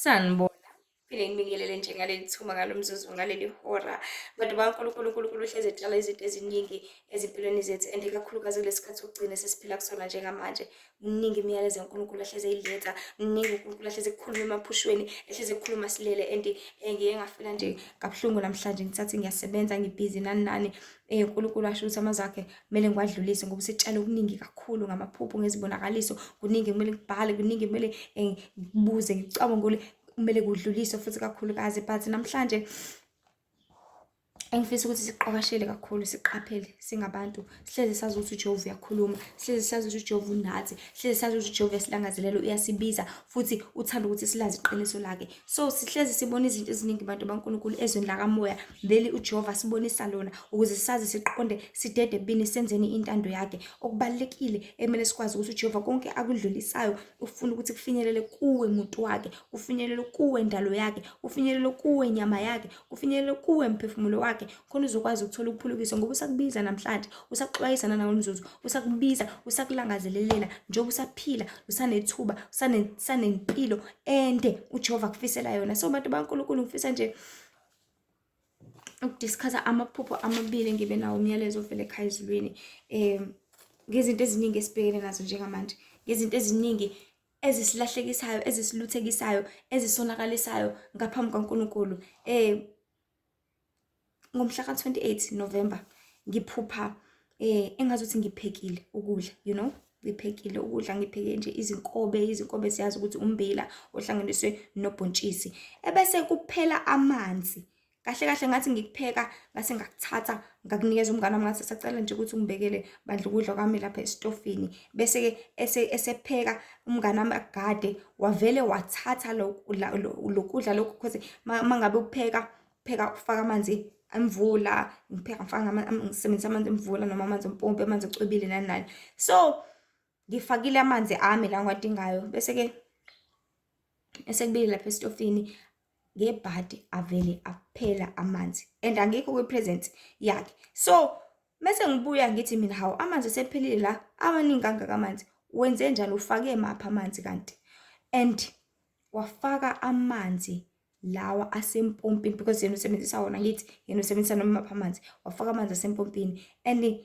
Sanibona, phinde ngibingelele nje ngaleli thuba ngalo mzuzu ngaleli hora. Bantu baNkulunkulu, uNkulunkulu uhlezi edala izinto eziningi ezimpilweni zethu and ikakhulukazi kulesi sikhathi sokugcina esesiphila kusona njengamanje. Kuningi imiyalezo kaNkulunkulu ahlezi eyiletha, kuningi uNkulunkulu ahlezi ekhuluma emaphushweni, ahlezi ekhuluma silele and ngiye ngafika nje kabuhlungu namhlanje ngithathi ngiyasebenza ngibhizi nani nani. uNkulunkulu washo ukuthi amazwi akhe kumele ngiwadlulise ngoba usitshale okuningi kakhulu ngamaphupho ngezibonakaliso, kuningi kumele ngibhale, kuningi kumele ngibuze ngicabangule, kumele kudluliswe futhi kakhulukazi. But namhlanje engifisa ukuthi siqwashele kakhulu, siqaphele singabantu, sihlezi sazi ukuthi uJehova uyakhuluma, sihlezi sazi ukuthi uJehova unathi, sihlezi sazi ukuthi uJehova yasilangazelelo uyasibiza futhi uthanda ukuthi silazi iqiniso lakhe. So sihlezi sibona izinto eziningi bantu baNkulunkulu ezweni lakamoya, vele uJehova sibonisa lona ukuze sazi siqonde sidede bini senzeni intando yakhe. Okubalekile emele sikwazi ukuthi uJehova konke akudlulisayo ufuna ukuthi kufinyelele kuwe muntu wakhe, kufinyelele kuwe ndalo yakhe, kufinyelele kuwe nyama yakhe, kufinyelele kuwe mphefumulo wakhe, khona uzokwazi ukuthola ukuphulukiswa ngoba usakubiza namhlanje, usakuxwayisa nanomzuzu, usakubiza, usakulangazelelela njengoba usaphila, usanethuba, usanempilo ende uJehova kufisela yona. So bantu baNkulunkulu ngifisa nje ukudiscussa amaphupho amabili ngibe nawo umyalezo ovela ekhaya ezulwini ngezinto eziningi esibhekene nazo njengamanje, ngezinto eziningi ezisilahlekisayo, ezisiluthekisayo, ezisonakalisayo ngaphambi kaNkulunkulu. Ngomhla ka-28 November ngiphupha engazuthi ngiphekile ukudla, ngiphekile ukudla, ngipheke nje izinkobe siyazi ukuthi ummbila ohlanganiswe nobhontshisi, ebese kuphela amanzi. Kahle kahle ngathi ngikupheka ngase ngakuthatha ngakunikeza umngane wami, ngathi sacela nje ukuthi ungibekele bandla ukudla kwami lapha esitofini, bese ke esepheka umngane wami agade wavele wathatha lokudla lokho because mangabe upheka ufaka amanzi emvula, ngipheka ngifaka ngisebenzisa amanzi emvula noma amanzi empompi, amanzi ecwebile nani nani. So ngifakile amanzi ami la ngiwadingayo, bese ke esekubili lapha esitofini ngebhadi avele aphela amanzi and angikho kwi-present yakhe. So mase ngibuya ngithi mina, hawu amanzi esephelile la, amaningi kangaka amanzi, wenze njani, ufake maphi amanzi kanti? And wafaka amanzi lawa asempompini because yena usebenzisa wona, ngithi yena usebenzisa noma maphi amanzi, wafaka amanzi asempompini and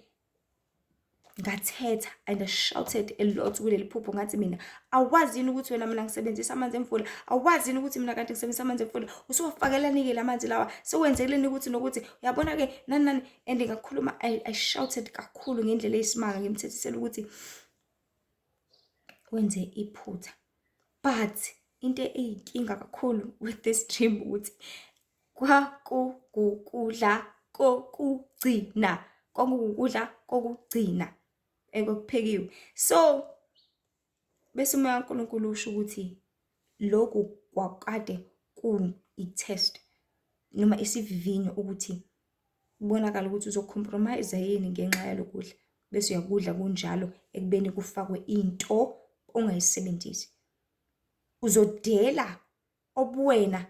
ngathetha and I shouted a lot kuleli phupho ngathi mina, awazi yini ukuthi wena mina ngisebenzisa amanzi emvula, awazi yini ukuthi mina kanti ngisebenzisa amanzi emvula, usuwafakelani-ke la manzi lawa, sewenzeleni ukuthi nokuthi uyabona-ke nani nani. And ngakhuluma, I shouted kakhulu ngendlela eyisimanga ngimthethisela ukuthi wenze iphutha. But into eyinkinga kakhulu with this dream ukuthi kwakukudla kokugcina, kwakukudla kokugcina ekuphekiwe. So bese umoya kaNkulunkulu usho ukuthi lokhu kwakade i-test noma isivivinyo ukuthi kubonakala ukuthi uzocompromise yini ngenxa yalokudla, bese uyakudla kunjalo ekubeni kufakwe into ongayisebenzisi. Uzodela obuwena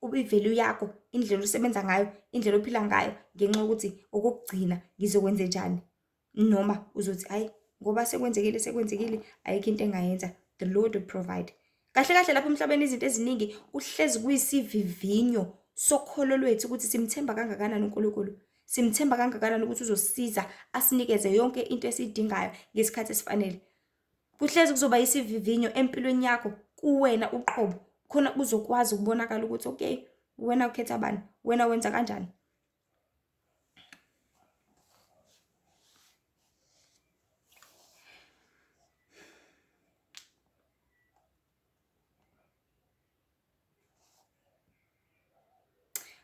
ubivalue yakho, indlela usebenza ngayo, indlela ophila ngayo ngenxa yokuthi okugcina ngizokwenza njani, noma uzothi hayi ngoba sekwenzekile ayikho into engayenza, the Lord will provide. Kahle kahle lapha emhlabeni izinto eziningi uhlezi kuyisivivinyo sokholo lwethu ukuthi simthemba kangakanani uNkulunkulu, simthemba kangakanani ukuthi uzosisiza asinikeze yonke into esiyidingayo ngesikhathi esifanele. Kuhlezi kuzoba isivivinyo empilweni yakho kuwena uqobo, khona uzokwazi ukubonakala ukuthi okay, wena ukhetha bani, wena wenza kanjani.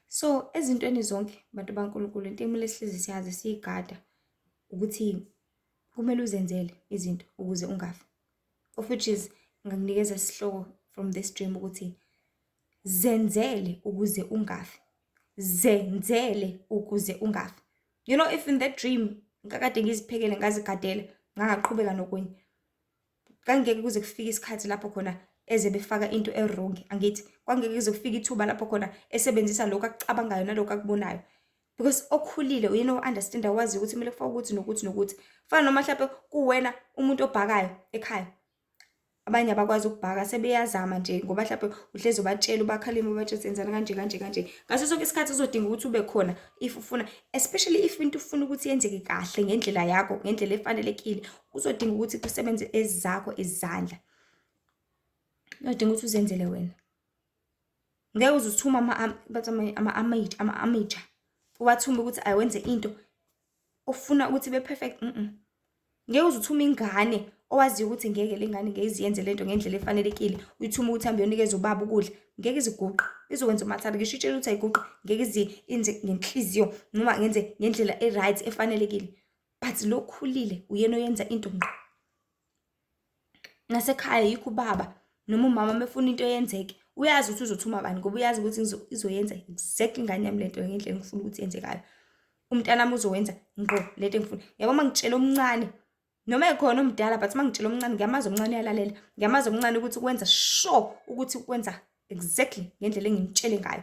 So ezintweni zonke bantu baNkulunkulu, into emele sihlezi siyazi siyigada ukuthi kumele uzenzele izinto ukuze ungafi, of which is ngakunikeza isihloko from this dream ukuthi zenzele ukuze ungafi, zenzele ukuze ungafi. If in that dream ngakade ngiziphekele ngazigadela ngangaqhubeka nokunye, kangeke kuze kufike isikhathi lapho khona eze befaka into e-wrong, angithi kwangeke kuze kufike ithuba lapho khona esebenzisa lokho akucabangayo nalokho akubonayo, because okhulile understand, wazi ukuthi kumele kufake ukuthi nokuthi nokuthi. Fana noma mhlawumbe kuwena umuntu obhakayo ekhaya, abanye abakwazi ukubhaka sebeyazama nje ngoba mhlawumbe uhlezi ubatshela ubakhalima ubatshela senzana kanje kanje kanje. Ngaso sonke isikhathi uzodinga ukuthi ube khona if ufuna, especially if into ufuna ukuthi yenzeke kahle ngendlela yakho, ngendlela efanelekile, uzodinga ukuthi kusebenze ezakho izandla. Uyadinga ukuthi uzenzele wena. Ngeke uzuthuma ama-amateur uwathume ukuthi ayenze into ofuna ukuthi ibe perfect. Ngeke uzuthuma ingane owaziyo ukuthi ngeke le ngane ngeke iziyenze lento ngendlela efanelekile, uyithuma ukuthi hambe uyonikeza ubaba ukudla, ngeke iziguqe, izokwenza umathanda. Ngisho itshela ukuthi ayiguqe, ngeke izenze ngenhliziyo noma ngenze ngendlela e-right efanelekile. But lo khulile uyena oyenza into ngqo. Nasekhaya yikho ubaba noma umama mefuna into yenzeke, uyazi ukuthi uzothuma bani ngoba uyazi ukuthi izoyenza exactly ngani yami lento ngendlela engifuna ukuthi yenzekayo. Umntanami uzowenza ngqo lento engifuna. Yabo mangitshela omncane noma ekhona omdala, but mangitshela omncane ngiyamazi omncane uyalalela. Ngiyamazi omncane ukuthi ukwenza sure ukuthi ukwenza exactly ngendlela engimtshele ngayo.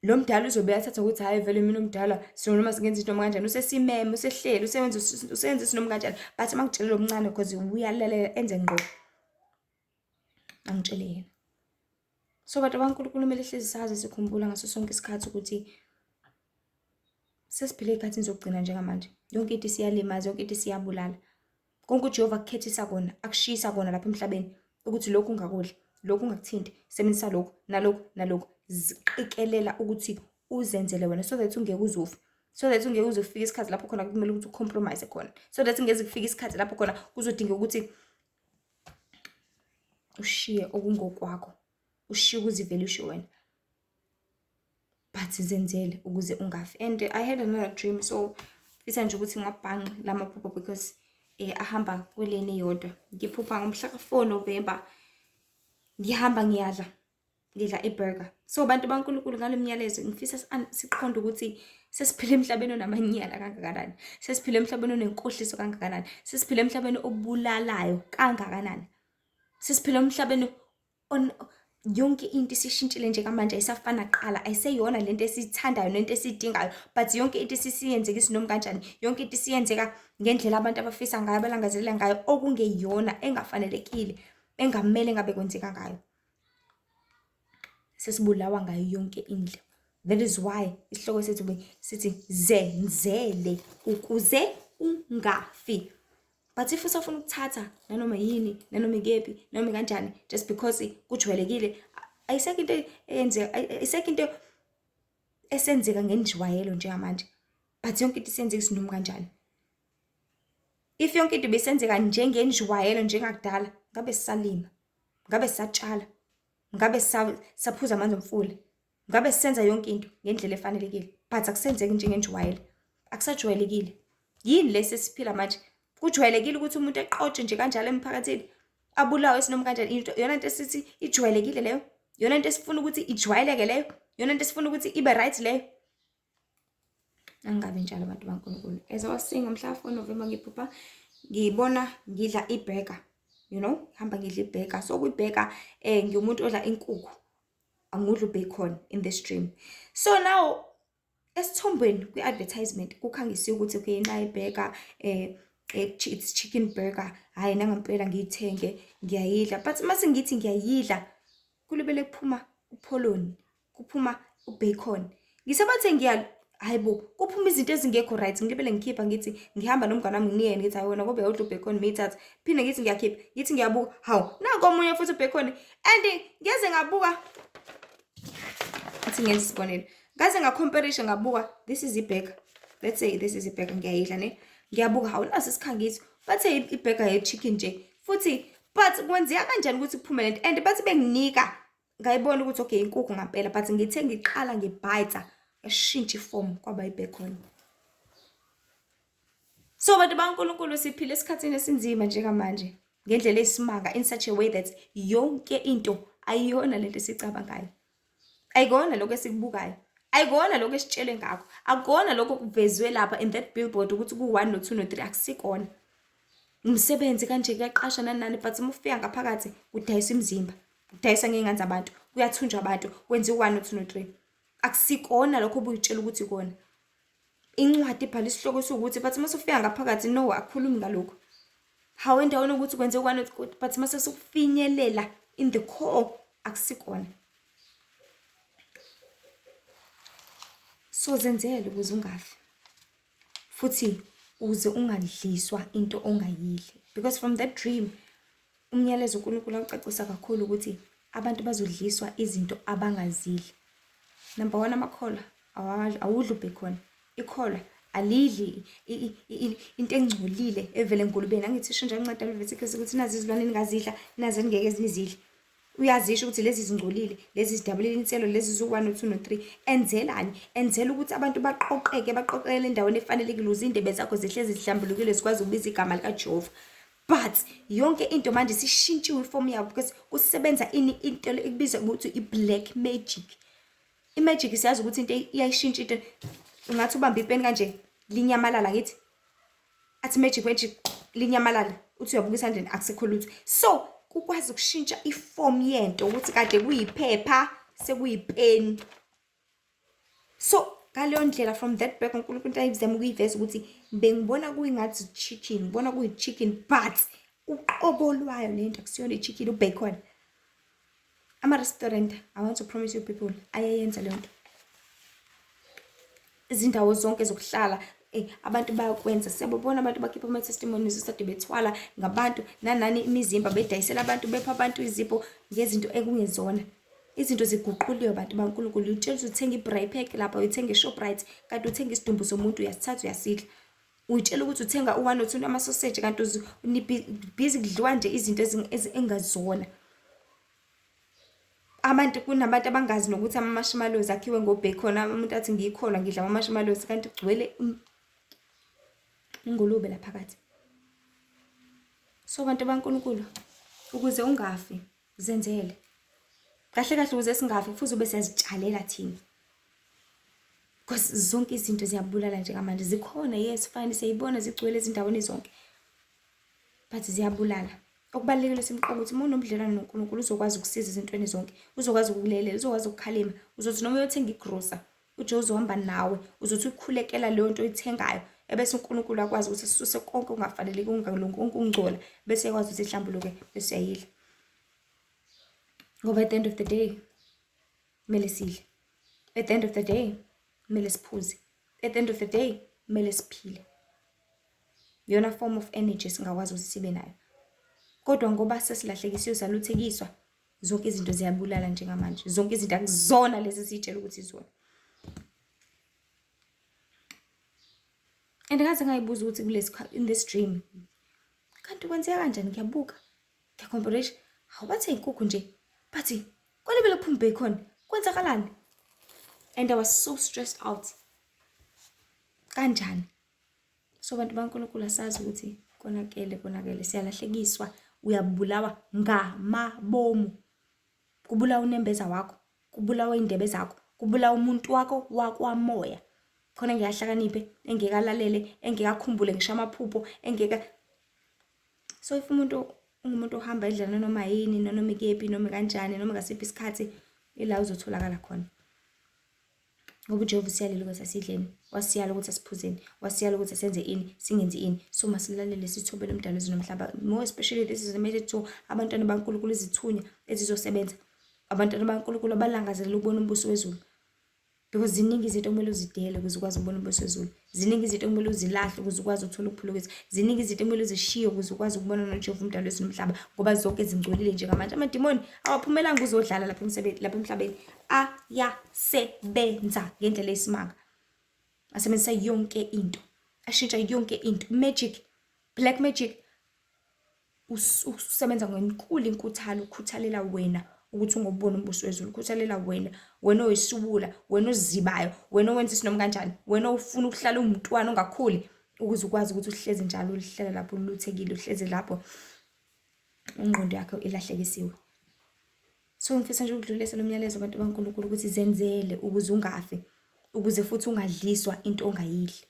Lo mdala uzobe athatha ukuthi hayi vele mina omdala noma singenza into noma kanjani, usesimeme, usehleli, useyenza isinoma kanjani. But mangitshela lo mncane because uyalalela enze ngqo. Angitshele yena. So bantu baNkulunkulu kumele hlezi sazi sikhumbula ngaso sonke isikhathi ukuthi sesiphile ezikhathini zokugcina njengamanje. Yonke into siyalimaza, yonke into siyabulala. Konke uJehova akukhethisa kona, akushisa kona lapha emhlabeni ukuthi lokhu ungakudli, lokhu ungakuthinti, sebenzisa lokhu nalokhu. Ziqikelela ukuthi uzenzele wena so that ungeke uzufe. So that ungeke uzofika isikhathi lapho khona kumele ukuthi ucompromise khona. So that ungeze kufika isikhathi lapho khona kuzodinga ukuthi ushiye okungokwakho. Ushiye ukuzivelushe wena. But zenzele ukuze ungafi. And I had another dream, so mfisa nje ukuthi ngabhanqa lamaphupho because ahamba kuleni yodwa. Ngiphupha ngomhla ka-4 November. Ngihamba ngidla iburger. So bantu baNkulunkulu ngale myalezo ngifisa siqonde ukuthi sesiphile emhlabeni onamanyala kangakanani. Sesiphile emhlabeni onenkohliso kangakanani. Sesiphile emhlabeni obulalayo kangakanani. Sesiphile emhlabeni yonke into isishintshile nje manje ayisafana kuqala, ayiseyona lento esithandayo nento esidingayo, but yonke into isiyenzeka isinoma kanjani, yonke into isiyenzeka ngendlela abantu abafisa ngayo, abalangazelela ngayo, okungeyona, engafanelekile, engamele ngabe kwenzeka ngayo. Sesibulawa ngayo yonke indle. That is why isihloko sethu sithi zenzele ukuze ungafi. But if usafuna ukuthatha nanoma yini, nanoma ikephi, noma kanjani, just because kujwayelekile, ayiseke into eyenzeka, ayiseke into esenzeka ngenjwayelo njengamanje. But yonke into isenzeka isinoma kanjani. If yonke into besenzeka njengenjwayelo njengakudala, ngabe sisalima, ngabe sisatshala, ngabe saphuza amanzi omfula, ngabe sisenza yonke into ngendlela efanelekile. But akusenzeki njengenjwayelo, akusajwayelekile. Yini lesesiphila manje? Kujwayelekile ukuthi umuntu eqotshe nje kanjalo emphakathini, abulawe isinoma kanjani. Yona into esithi ijwayelekile leyo, yona into esifuna ukuthi ijwayeleke leyo, yona into esifuna ukuthi ibe right leyo. Angabe njalo abantu baNkulunkulu. As I was saying ngomhla ka-4 November ngiphupha ngibona ngidla iburger, you know, hamba ngidla iburger. So kwiburger ngiumuntu odla inkukhu, angudla bacon in the stream. So now esithombweni kwi-advertisement kukhangisiwe ukuthi okay nayi burger it's chicken burger. Hayi nangempela ngiyithenge ngiyayidla, but mase ngithi ngiyayidla kulebele kuphuma upholoni, kuphuma ubacon. Ngisabathe hayibo kuphuma izinto ezingekho right. Ngilibele ngikhipha ngithi ngihamba nomngane wami ngiye ngithi hayi wena ngoba uyodla ubacon mayithatha. Phinde ngithi ngiyakhipha ngithi ngiyabuka, hawu nako omunye futhi ubacon, and ngeze ngabuka athi ngenza isibonelo. Ngaze ngacomparison ngabuka, this is iburger. Let's say this is iburger ngiyayidla ne. Ngiyabuka hawu nasi isikhangisi bathe iburger ye chicken nje futhi, but kwenzeka kanjani ukuthi kuphume lento, and bathi benginika ngayibona ukuthi okay inkukhu ngempela, but ngithe ngiqala ngibhayitha eshintsha iform kwaba ibacon. So bantu baNkulunkulu siphile esikhathini esinzima njengamanje ngendlela esimanga, in such a way that yonke into ayiyona lento esicabangayo, ayikona lokho esikubukayo, ayikona lokho esitshele ngakho, akukona lokho kuvezwe lapha in that billboard ukuthi ku1 no2 no3, akusikona. Umsebenzi kanje kuyaqasha nani, but umufika ngaphakathi udayisa imizimba, udayisa ngengane zabantu, kuyathunjwa abantu, kwenziwa 1 no2 no3. Akusikona lokho obuyitshela ukuthi ikona. Incwadi ibhala isihloko sokuthi but mase ufika ngaphakathi no akukhulumi ngalokho. hawu endaweni ukuthi kwenze one but mase sokufinyelela in the core akusikona. So zenzele ukuze ungafi futhi uze ungadliswa into ongayidli, because from that dream umyalezo uNkulunkulu ucacisa kakhulu ukuthi abantu bazodliswa izinto abangazidli. Number 1, amakhola awudli ubhekona. Ikhola alidli into engcolile evele engolubeni. Angithi sho njalo incwadi leVesikesi ukuthi nazi izilwane ningazidla, nazi ngeke ezinizidle. Uyazisho ukuthi lezi zingcolile, lezi zidabulile inselo, lezi zu 1 2 3. Enzelani? Enzela ukuthi abantu baqoqeke, baqoqele endaweni efanelekile ukuze indebe zakho zihlezi zihlambulukile zikwazi ukubiza igama lika Jehova. But yonke into manje sishintshiwe iform yabo because kusebenza into ekubizwa ukuthi i-black magic. I-magic siyazi ukuthi into iyayishintsha into. Ungathi ubamba ipeni kanje linyamalala ngithi. Athi magic linyamalala. Uthi uyabuka isandleni akusekho lutho. So ukwazi ukushintsha iform yento ukuthi kade kuyiphepha sekuyipeni. So ngaleyo ndlela from that back uNkulunkulu ayizama ukuyiveza ukuthi bengibona kuyingathi chicken, ngibona kuyi chicken but uqobo lwayo lento akusiyona ichicken ubacon. Ama restaurant, I want to promise you people, ayayenza le nto. Izindawo zonke zokuhlala abantu bayakwenza. Siyabona abantu bakhipha ama testimonies usade bethwala ngabantu nanani imizimba bedayisela abantu bepha abantu izipho ngezinto ekungezona. Izinto ziguquliwe abantu baNkulunkulu. Utshela ukuthi uthenga i-braai pack lapha, uthenga i-Shoprite kanti uthenga isidumbu somuntu uyasithatha uyasidla. Utshela ukuthi uthenga u1 or 2 ama-sausage kanti busy kudliwa nje izinto engazona. Abantu kunabantu abangazi nokuthi ama-marshmallows akhiwe ngobacon. Umuntu athi ngiyikholwa ngidla ama-marshmallows kanti kugcwele ingulube la phakathi. So bantu baNkulunkulu ukuze ungafi zenzele. Kahle kahle ukuze singafi futhi ube siyazitshalela thina. Because zonke izinto ziyabulala njengamanje zikhona, yes fine siyayibona zigcwele ezindaweni zonke. But ziyabulala. Okubalekile simqoka ukuthi umuntu nomdlelwane noNkulunkulu uzokwazi ukusiza izintweni zonke. Uzokwazi ukulelela, uzokwazi ukukhalima. Uzothi noma uyothenga igrosa, uJesu uzohamba nawe. Uzothi ukhulekela leyo nto oyithengayo. Ebese uNkulunkulu akwazi ukuthi sisuse konke okungafaneleki konke ungcola bese yakwazi ukuthi ihlambuluke bese uyayidla. Ngoba at the end of the day kumele sidle. At the end of the day kumele siphuze. At the end of the day kumele siphile. Yona form of energy singakwazi ukuthi sibe nayo. Kodwa ngoba sesilahlekisiwe saluthekiswa zonke izinto ziyabulala njengamanje. Zonke izinto akuzona lezi sitshela ukuthi izona. And ngaze ngayibuza ukuthi kulesi in this dream kanti kwenzeka kanjani ngiyabuka. Ngiyakhompolesha awubathe inkukhu nje. But kwalebele phuma bacon kwenzakalani? And I was so stressed out. Kanjani? So bantu baNkulunkulu asazi ukuthi konakele siyalahlekiswa, uyabulawa ngamabomu. Kubulawa unembeza wakho, kubulawa indebe zakho, kubulawa umuntu wakho wakwamoya. Khona ngiyahlakaniphe, engekalalele, engekakhumbule ngisho amaphupho, So if umuntu ohamba edlala noma yini, noma ikephi, noma kanjani, noma ngasiphi isikhathi ila uzotholakala khona. Ngoba uJehova siyalile ukuthi asidleni, wasiyala ukuthi asiphuzeni, wasiyala ukuthi senze ini, singenzi ini. So masilalele sithobele umdalo ezinomhlaba. More especially this is related to abantwana baNkulunkulu izithunya ezizosebenza. Abantwana baNkulunkulu abalangazelela ukubona umbuso wezulu. Because ziningi izinto kumele uzidele ukuze ukwazi ukubona umbuso wezulu. Ziningi izinto kumele uzilahle ukuze ukwazi ukuthola ukuphulukiswa. Ziningi izinto kumele uzishiye ukuze ukwazi ukubona noJehova umdalo ezinomhlaba ngoba zonke zingcolile njengamanje. Amadimoni awaphumelanga uzodlala lapha emhlabeni. Ayasebenza ngendlela esimanga. Asebenzisa yonke into. Ashintsha yonke into. Magic, black magic usebenza ngenkulu inkuthalo ukhuthalela wena ukuthi ungobona umbuso wezulu. Ukhuthalela wena oyisubula, wena ozibayo, wena owenza isinoma kanjani, wena ufuna ukuhlala umntwana ongakhuli ukuze ukwazi ukuthi uhleze njalo uhlele lapho uluthekile, uhleze lapho ingqondo yakho ilahlekisiwe. So ngifisa nje ukudlulisa lo myalezo abantu baNkulunkulu ukuthi zenzele ukuze ungafi, ukuze futhi ungadliswa into ongayidli.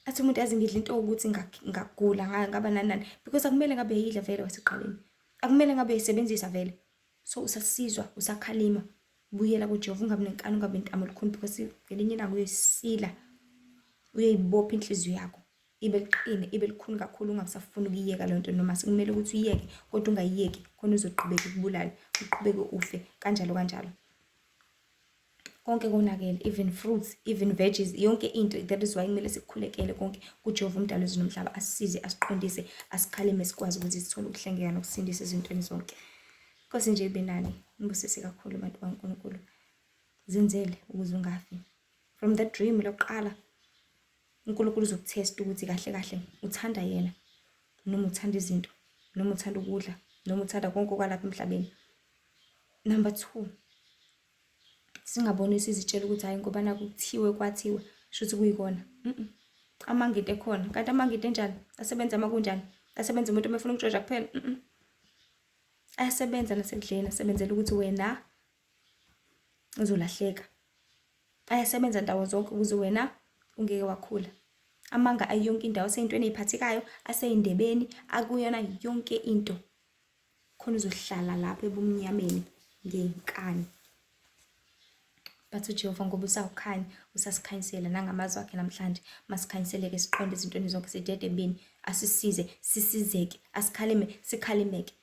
Athi umuntu yazi ngidla into ukuthi ngagula ngaba nanani because akumele ngabe yidla vele wasiqaleni. Akumele ngabe yisebenzisa vele. So usasizwa, usakhalima, buyela kuJehova ungabe nenkani ungabe intamo likhuni because ngelinye ilanga uyisila. Uyayibopha inhliziyo yakho. ibe liqine, ibe likhulu kakhulu ungasafuni ukuyiyeka leyo nto, noma sekumele ukuthi uyiyeke kodwa ungayiyeki khona uzoqhubeka ukubulala, uqhubeke ufe kanjalo kanjalo. Konke konakele, even fruits, even veggies, yonke into. That is why kumele sikukhulekele konke kuJehova umdali wezulu nomhlaba, asisize, asiqondise, asikhalime, sikwazi ukuthi sithole ukuhlengeka nokusindisa ezintweni zonke. Nkosi nje ibe nani, ngibusise kakhulu abantu baNkulunkulu. Zenzele ukuze ungafi. From that dream lokuqala, uNkulunkulu uzokutesta ukuthi kahle kahle uthanda yena, noma uthanda izinto, noma uthanda ukudla, noma uthanda konke okwalapha emhlabeni. Number 2, singabonisi izitshela ukuthi hayi ngoba naku kuthiwe kwathiwe shuthi kuyikona. Amanga into ekhona, kanti amanga into enjani? Asebenza uma kunjani? Asebenza umuntu uma efuna ukujoja kuphela? Ayasebenza nasekudleni, asebenzela ukuthi wena uzolahleka. Ayasebenza ndawo zonke ukuze wena ungeke wakhula. Amanga ayonke indawo, aseyintweni eziphathekayo, aseyindebeni, akuyona yonke into. Khona uzohlala lapha ebumnyameni ngenkani. But uJehova ngoba usawukhanya, usasikhanyisela nangamazwi akhe namhlanje. Masikhanyiseleke siqonde izintweni zonke sededebeni, asisize, sisizeke, asikhalime, sikhalimeke.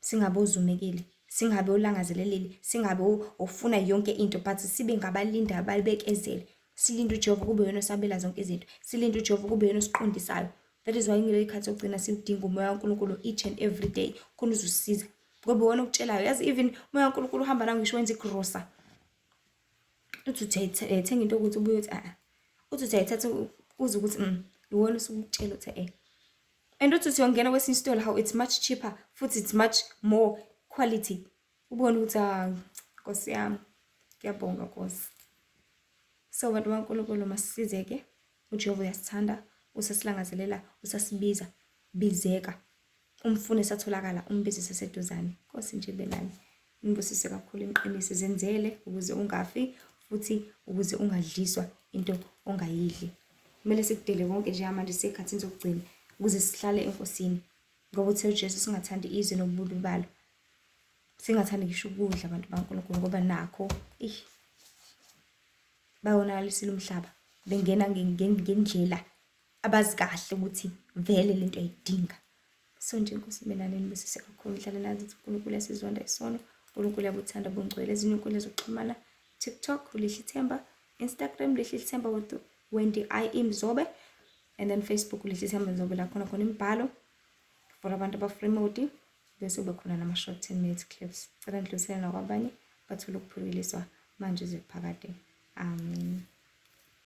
Singabe uzumekile, singabe ulangazelelile, singabe ufuna yonke into, but sibe ngabalinda ababekezele. Silinde uJehova kube yena osabela zonke izinto. Silinde uJehova kube yena osiqondisayo. That is why ngile ikhathi ogcina sidinga umoya kaNkulunkulu each and every day khona uzusisiza. Ngoba wona ukutshelayo, yazi even umoya kaNkulunkulu uhamba nawe ngisho wenza igrosa. Uthi uthenga into ukuthi ubuye uthi uthi uyayithatha uze ukuthi iwona usukutshela uthi and uthi uyongena kwesinye isitolo, how it's much cheaper futhi it's much more quality. Ubone ukuthi Nkosi yami, ngiyabonga Nkosi. So bantu baNkulunkulu masisizeke, uJehova uyasithanda, usasilangazelela, usasibiza, bizeka. Umfune satholakala, umbize saseduzane. Nkosi nje benani. Ngibusise kakhulu imqinise zenzele ukuze ungafi futhi ukuze ungadliswa into ongayidli. Kumele sikudele konke nje manje sikhathini zokugcina ukuze sihlale enkosini. Ngoba uthi uJesu singathandi izwe nobubi balo. Singathandi ngisho ukudla abantu baNkulunkulu ngoba nakho bayonalisile umhlaba. Bengena ngendlela abazi kahle ukuthi vele lento ayidinga. So nje Nkosi benani nibusise kakhulu, ihlale nazi ukuthi uNkulunkulu yasizonda isono, uNkulunkulu yabuthanda bongcwele. Ezinye inkundla zokuxhumana, TikTok uLihle Themba, Instagram Lihle Themba with Wendy Mzobe, and then Facebook uLihle Themba Mzobe, la khona imibhalo for abantu abafreemode, bese kube khona nama short 10 minute clips. Cela ngidlulisele nakwabanye bathole ukuphuliswa manje uze phakade. Amen.